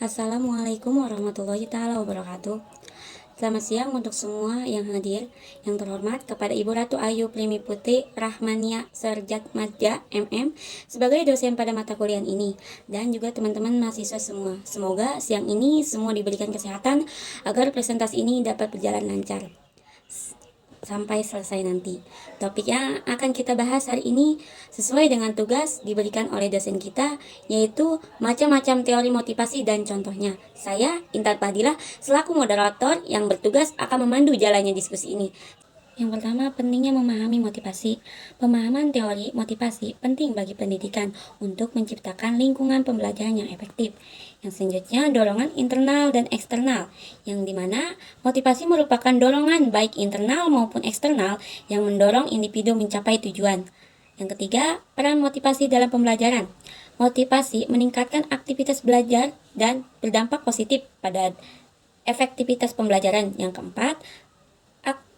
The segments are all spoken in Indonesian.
Assalamualaikum warahmatullahi taala wabarakatuh. Selamat siang untuk semua yang hadir. Yang terhormat kepada Ibu Ratu Ayu Primi Putri Rahmania Serjat Madja MM sebagai dosen pada mata kuliah ini, dan juga teman-teman mahasiswa semua. Semoga siang ini semua diberikan kesehatan agar presentasi ini dapat berjalan lancar sampai selesai nanti. Topik yang akan kita bahas hari ini sesuai dengan tugas diberikan oleh dosen kita, yaitu macam-macam teori motivasi dan contohnya. Saya, Intan Fadilah, selaku moderator yang bertugas akan memandu jalannya diskusi ini. Yang pertama, pentingnya memahami motivasi. Pemahaman teori motivasi penting bagi pendidikan untuk menciptakan lingkungan pembelajaran yang efektif. Yang selanjutnya, dorongan internal dan eksternal, yang dimana motivasi merupakan dorongan baik internal maupun eksternal yang mendorong individu mencapai tujuan. Yang ketiga, peran motivasi dalam pembelajaran. Motivasi meningkatkan aktivitas belajar dan berdampak positif pada efektivitas pembelajaran. Yang keempat,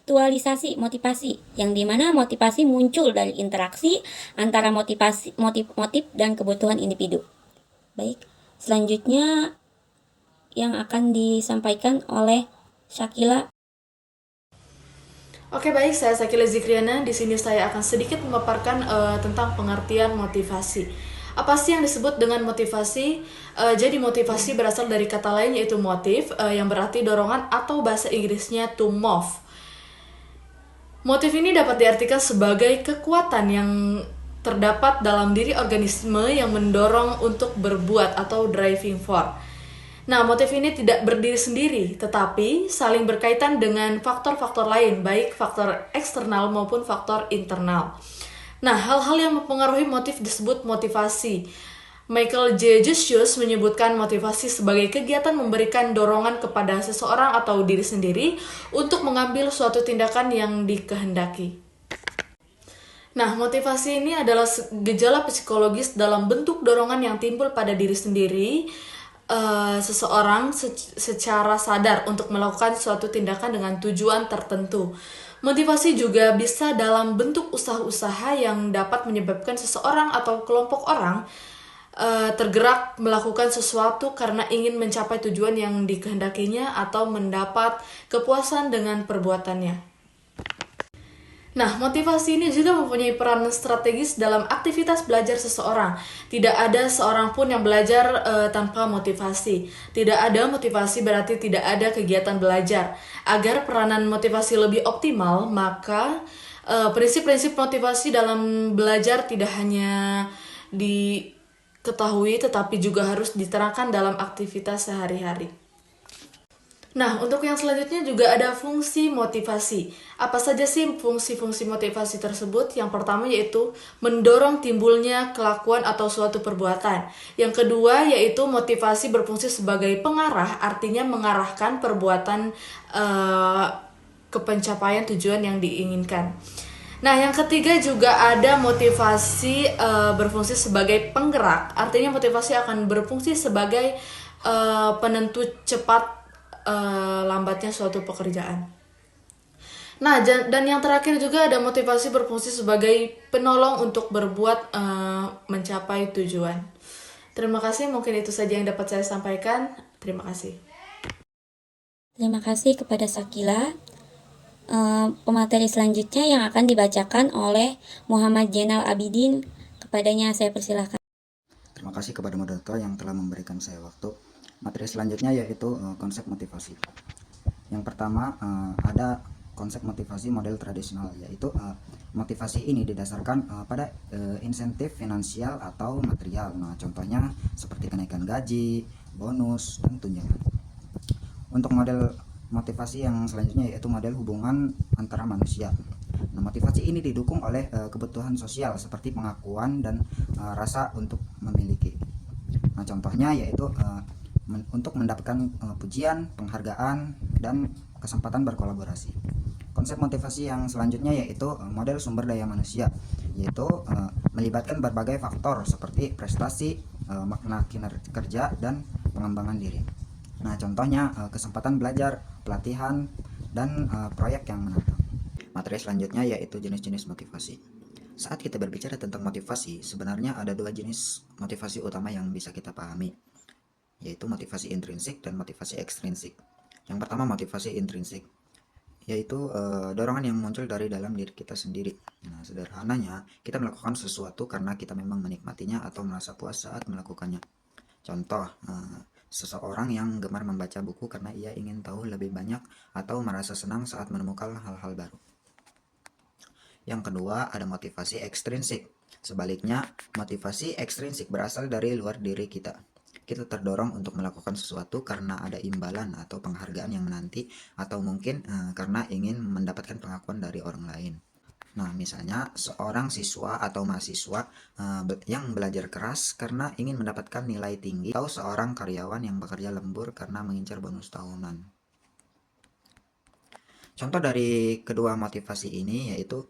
aktualisasi motivasi, yang dimana motivasi muncul dari interaksi antara motif dan kebutuhan individu. Baik, selanjutnya yang akan disampaikan oleh Syakila. Oke, baik, saya Sakila Zikriana. Di sini saya akan sedikit memaparkan tentang pengertian motivasi. Apa sih yang disebut dengan motivasi? Jadi motivasi berasal dari kata lain yaitu motif, yang berarti dorongan atau bahasa Inggrisnya to move. Motif ini dapat diartikan sebagai kekuatan yang terdapat dalam diri organisme yang mendorong untuk berbuat atau driving force. Nah, motif ini tidak berdiri sendiri, tetapi saling berkaitan dengan faktor-faktor lain, baik faktor eksternal maupun faktor internal. Nah, hal-hal yang mempengaruhi motif disebut motivasi. Michael J. Jussius menyebutkan motivasi sebagai kegiatan memberikan dorongan kepada seseorang atau diri sendiri untuk mengambil suatu tindakan yang dikehendaki. Nah, motivasi ini adalah gejala psikologis dalam bentuk dorongan yang timbul pada diri sendiri, seseorang secara sadar untuk melakukan suatu tindakan dengan tujuan tertentu. Motivasi juga bisa dalam bentuk usaha-usaha yang dapat menyebabkan seseorang atau kelompok orang tergerak melakukan sesuatu karena ingin mencapai tujuan yang dikehendakinya atau mendapat kepuasan dengan perbuatannya. Nah, motivasi ini juga mempunyai peran strategis dalam aktivitas belajar seseorang. Tidak ada seorang pun yang belajar tanpa motivasi. Tidak ada motivasi berarti tidak ada kegiatan belajar. Agar peranan motivasi lebih optimal, maka prinsip-prinsip motivasi dalam belajar tidak hanya diketahui, tetapi juga harus diterangkan dalam aktivitas sehari-hari. Nah, untuk yang selanjutnya juga ada fungsi motivasi. Apa saja sih fungsi-fungsi motivasi tersebut? Yang pertama yaitu mendorong timbulnya kelakuan atau suatu perbuatan. Yang kedua yaitu motivasi berfungsi sebagai pengarah, artinya mengarahkan perbuatan ke pencapaian tujuan yang diinginkan. Nah, yang ketiga juga ada motivasi berfungsi sebagai penggerak. Artinya motivasi akan berfungsi sebagai penentu cepat lambatnya suatu pekerjaan. Nah, dan yang terakhir juga ada motivasi berfungsi sebagai penolong untuk berbuat mencapai tujuan. Terima kasih, mungkin itu saja yang dapat saya sampaikan. Terima kasih. Terima kasih kepada Syakila. Pemateri selanjutnya yang akan dibacakan oleh Muhammad Jenal Abidin. Kepadanya saya persilahkan. Terima kasih kepada moderator yang telah memberikan saya waktu. Materi selanjutnya yaitu konsep motivasi. Yang pertama ada konsep motivasi model tradisional, yaitu motivasi ini didasarkan pada insentif finansial atau material. Nah, contohnya seperti kenaikan gaji, bonus, dan tunjangan. Untuk model motivasi yang selanjutnya yaitu model hubungan antara manusia. Nah, motivasi ini didukung oleh kebutuhan sosial seperti pengakuan dan rasa untuk memiliki. Nah, contohnya yaitu untuk mendapatkan pujian, penghargaan, dan kesempatan berkolaborasi. Konsep motivasi yang selanjutnya yaitu model sumber daya manusia, yaitu melibatkan berbagai faktor seperti prestasi, makna kinerja, dan pengembangan diri. Nah, contohnya kesempatan belajar, pelatihan, dan proyek yang menantang. Materi selanjutnya yaitu jenis-jenis motivasi. Saat kita berbicara tentang motivasi, sebenarnya ada dua jenis motivasi utama yang bisa kita pahami, yaitu motivasi intrinsik dan motivasi ekstrinsik. Yang pertama motivasi intrinsik, yaitu dorongan yang muncul dari dalam diri kita sendiri. Nah, sederhananya kita melakukan sesuatu karena kita memang menikmatinya atau merasa puas saat melakukannya. Contoh, seseorang yang gemar membaca buku karena ia ingin tahu lebih banyak atau merasa senang saat menemukan hal-hal baru. Yang kedua, ada motivasi ekstrinsik. Sebaliknya, motivasi ekstrinsik berasal dari luar diri kita. Kita terdorong untuk melakukan sesuatu karena ada imbalan atau penghargaan yang menanti, atau mungkin karena ingin mendapatkan pengakuan dari orang lain. Nah, misalnya seorang siswa atau mahasiswa yang belajar keras karena ingin mendapatkan nilai tinggi, atau seorang karyawan yang bekerja lembur karena mengincar bonus tahunan. Contoh dari kedua motivasi ini yaitu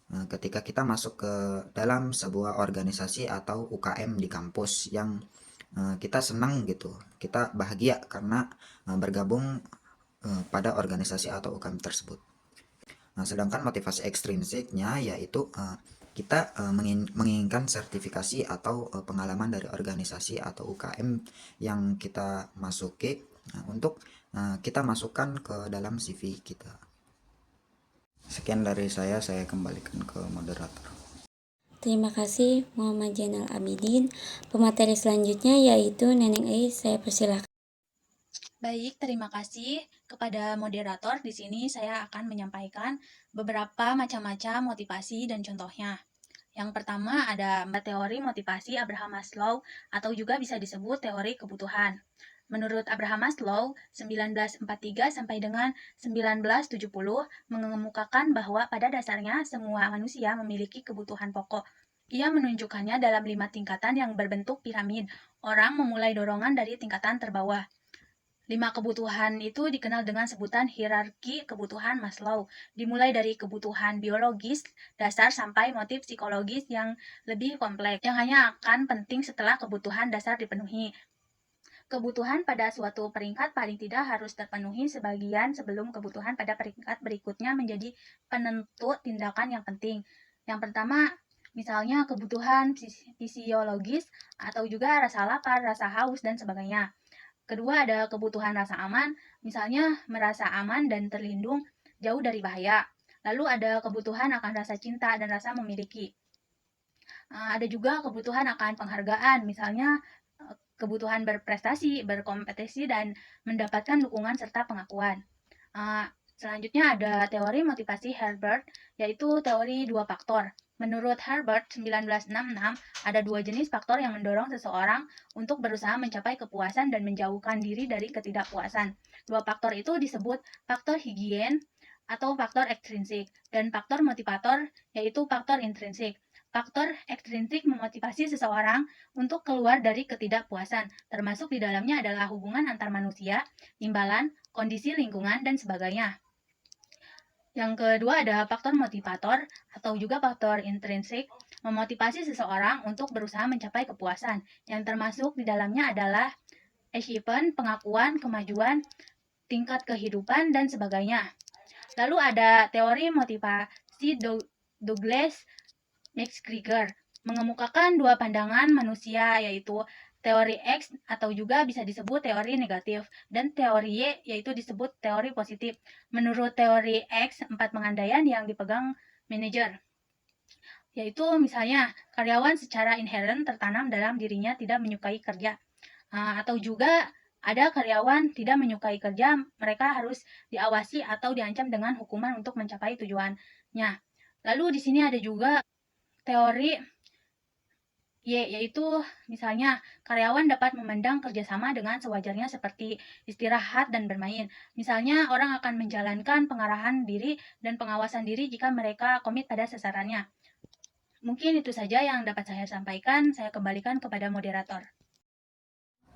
ketika kita masuk ke dalam sebuah organisasi atau UKM di kampus yang kita senang gitu, kita bahagia karena bergabung pada organisasi atau UKM tersebut. Nah, sedangkan motivasi ekstrinsiknya yaitu kita menginginkan sertifikasi atau pengalaman dari organisasi atau UKM yang kita masuki untuk kita masukkan ke dalam CV kita. Sekian dari saya kembalikan ke moderator. Terima kasih Muhammad Zainal Abidin. Pemateri selanjutnya yaitu Neneng Ei, saya persilahkan. Baik, terima kasih kepada moderator. Di sini saya akan menyampaikan beberapa macam-macam motivasi dan contohnya. Yang pertama ada teori motivasi Abraham Maslow atau juga bisa disebut teori kebutuhan. Menurut Abraham Maslow, 1943 sampai dengan 1970 mengemukakan bahwa pada dasarnya semua manusia memiliki kebutuhan pokok. Ia menunjukkannya dalam 5 tingkatan yang berbentuk piramid. Orang memulai dorongan dari tingkatan terbawah. 5 kebutuhan itu dikenal dengan sebutan hierarki kebutuhan Maslow, dimulai dari kebutuhan biologis dasar sampai motif psikologis yang lebih kompleks, yang hanya akan penting setelah kebutuhan dasar dipenuhi. Kebutuhan pada suatu peringkat paling tidak harus terpenuhi sebagian sebelum kebutuhan pada peringkat berikutnya menjadi penentu tindakan yang penting. Yang pertama, misalnya kebutuhan fisiologis atau juga rasa lapar, rasa haus, dan sebagainya. Kedua ada kebutuhan rasa aman, misalnya merasa aman dan terlindung jauh dari bahaya. Lalu ada kebutuhan akan rasa cinta dan rasa memiliki. Ada juga kebutuhan akan penghargaan, misalnya kebutuhan berprestasi, berkompetisi, dan mendapatkan dukungan serta pengakuan. Selanjutnya ada teori motivasi Herbert, yaitu teori 2 faktor. Menurut Herbert, 1966, ada 2 jenis faktor yang mendorong seseorang untuk berusaha mencapai kepuasan dan menjauhkan diri dari ketidakpuasan. 2 faktor itu disebut faktor higien atau faktor ekstrinsik, dan faktor motivator, yaitu faktor intrinsik. Faktor ekstrinsik memotivasi seseorang untuk keluar dari ketidakpuasan, termasuk di dalamnya adalah hubungan antar manusia, imbalan, kondisi lingkungan, dan sebagainya. Yang kedua ada faktor motivator atau juga faktor intrinsik, memotivasi seseorang untuk berusaha mencapai kepuasan, yang termasuk di dalamnya adalah achievement, pengakuan, kemajuan, tingkat kehidupan, dan sebagainya. Lalu ada teori motivasi Douglas McGregor, mengemukakan 2 pandangan manusia, yaitu teori X atau juga bisa disebut teori negatif, dan teori Y yaitu disebut teori positif. Menurut teori X, 4 pengandaian yang dipegang manajer, yaitu misalnya karyawan secara inherent tertanam dalam dirinya tidak menyukai kerja, atau juga ada karyawan tidak menyukai kerja, mereka harus diawasi atau diancam dengan hukuman untuk mencapai tujuannya. Lalu di sini ada juga teori Y, yaitu misalnya karyawan dapat memandang kerjasama dengan sewajarnya seperti istirahat dan bermain. Misalnya orang akan menjalankan pengarahan diri dan pengawasan diri jika mereka komit pada sasarannya. Mungkin itu saja yang dapat saya sampaikan. Saya kembalikan kepada moderator.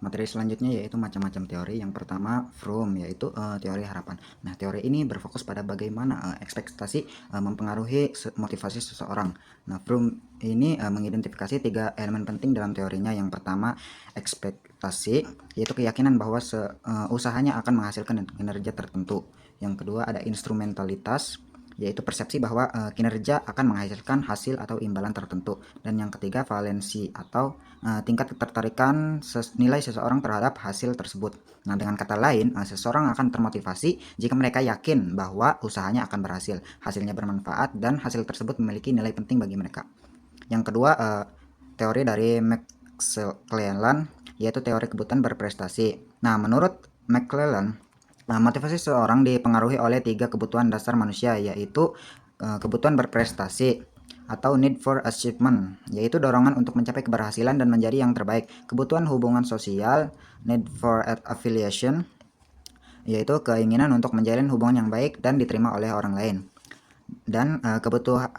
Materi selanjutnya yaitu macam-macam teori. Yang pertama Froome, yaitu teori harapan. Nah, teori ini berfokus pada bagaimana ekspektasi mempengaruhi motivasi seseorang. Nah, Froome ini mengidentifikasi 3 elemen penting dalam teorinya. Yang pertama ekspektasi, yaitu keyakinan bahwa usahanya akan menghasilkan kinerja tertentu. Yang kedua ada instrumentalitas, yaitu persepsi bahwa kinerja akan menghasilkan hasil atau imbalan tertentu. Dan yang ketiga, valensi atau tingkat ketertarikan nilai seseorang terhadap hasil tersebut. Nah, dengan kata lain, seseorang akan termotivasi jika mereka yakin bahwa usahanya akan berhasil, hasilnya bermanfaat, dan hasil tersebut memiliki nilai penting bagi mereka. Yang kedua, teori dari McClellan, yaitu teori kebutuhan berprestasi. Nah, menurut McClellan, motivasi seseorang dipengaruhi oleh 3 kebutuhan dasar manusia, yaitu kebutuhan berprestasi atau need for achievement, yaitu dorongan untuk mencapai keberhasilan dan menjadi yang terbaik. Kebutuhan hubungan sosial, need for affiliation, yaitu keinginan untuk menjalin hubungan yang baik dan diterima oleh orang lain. Dan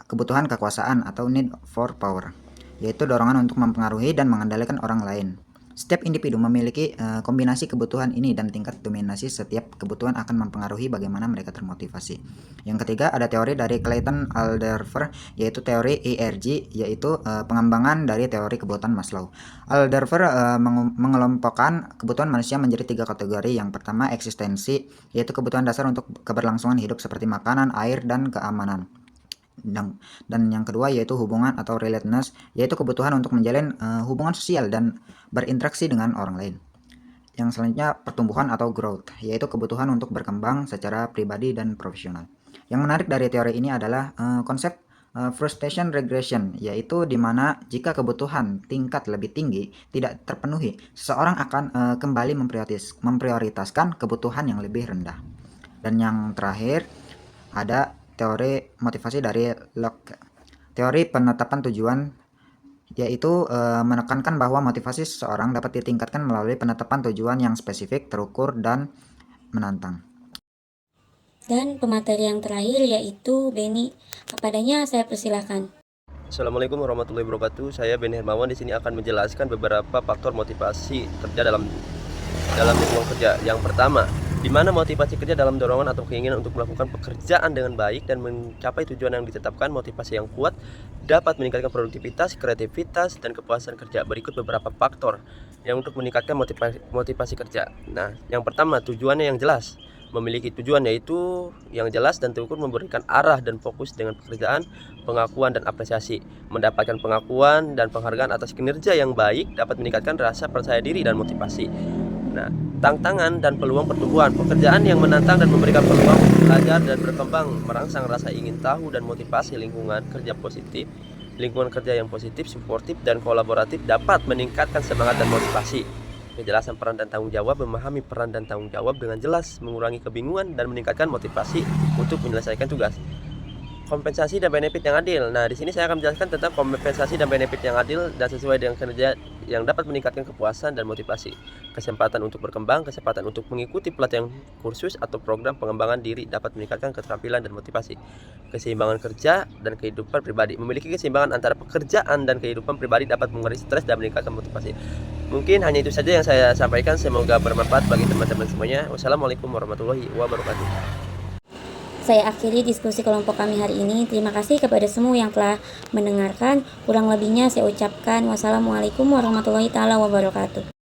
kebutuhan kekuasaan atau need for power, yaitu dorongan untuk mempengaruhi dan mengendalikan orang lain. Setiap individu memiliki kombinasi kebutuhan ini dan tingkat dominasi setiap kebutuhan akan mempengaruhi bagaimana mereka termotivasi. Yang ketiga, ada teori dari Clayton Alderfer, yaitu teori ERG, yaitu pengembangan dari teori kebutuhan Maslow. Alderfer mengelompokkan kebutuhan manusia menjadi 3 kategori. Yang pertama, eksistensi, yaitu kebutuhan dasar untuk keberlangsungan hidup seperti makanan, air, dan keamanan. Dan yang kedua yaitu hubungan atau relatedness, yaitu kebutuhan untuk menjalin hubungan sosial dan berinteraksi dengan orang lain. Yang selanjutnya pertumbuhan atau growth, yaitu kebutuhan untuk berkembang secara pribadi dan profesional. Yang menarik dari teori ini adalah konsep frustration regression, yaitu dimana jika kebutuhan tingkat lebih tinggi tidak terpenuhi, seseorang akan kembali memprioritaskan kebutuhan yang lebih rendah. Dan yang terakhir ada teori motivasi dari Locke, teori penetapan tujuan, yaitu menekankan bahwa motivasi seseorang dapat ditingkatkan melalui penetapan tujuan yang spesifik, terukur, dan menantang. Dan pemateri yang terakhir yaitu Beni. Kepadanya saya persilahkan. Assalamualaikum warahmatullahi wabarakatuh. Saya Beni Hermawan di sini akan menjelaskan beberapa faktor motivasi kerja dalam lingkungan kerja. Yang pertama, di mana motivasi kerja dalam dorongan atau keinginan untuk melakukan pekerjaan dengan baik dan mencapai tujuan yang ditetapkan. Motivasi yang kuat dapat meningkatkan produktivitas, kreativitas, dan kepuasan kerja. Berikut beberapa faktor yang untuk meningkatkan motivasi kerja. Nah, yang pertama, tujuannya yang jelas. Memiliki tujuan yaitu yang jelas dan terukur, memberikan arah dan fokus dengan pekerjaan, pengakuan dan apresiasi. Mendapatkan pengakuan dan penghargaan atas kinerja yang baik dapat meningkatkan rasa percaya diri dan motivasi. Nah, tantangan dan peluang pertumbuhan. Pekerjaan yang menantang dan memberikan peluang belajar dan berkembang, merangsang rasa ingin tahu dan motivasi. Lingkungan kerja positif. Lingkungan kerja yang positif, suportif, dan kolaboratif dapat meningkatkan semangat dan motivasi. Kejelasan peran dan tanggung jawab. Memahami peran dan tanggung jawab dengan jelas mengurangi kebingungan dan meningkatkan motivasi untuk menyelesaikan tugas. Kompensasi dan benefit yang adil. Nah, di sini saya akan menjelaskan tentang kompensasi dan benefit yang adil dan sesuai dengan kinerja yang dapat meningkatkan kepuasan dan motivasi. Kesempatan untuk berkembang, kesempatan untuk mengikuti pelatihan kursus atau program pengembangan diri dapat meningkatkan keterampilan dan motivasi. Keseimbangan kerja dan kehidupan pribadi. Memiliki keseimbangan antara pekerjaan dan kehidupan pribadi dapat mengurangi stres dan meningkatkan motivasi. Mungkin hanya itu saja yang saya sampaikan. Semoga bermanfaat bagi teman-teman semuanya. Wassalamualaikum warahmatullahi wabarakatuh. Saya akhiri diskusi kelompok kami hari ini. Terima kasih kepada semua yang telah mendengarkan. Kurang lebihnya saya ucapkan wassalamualaikum warahmatullahi wabarakatuh.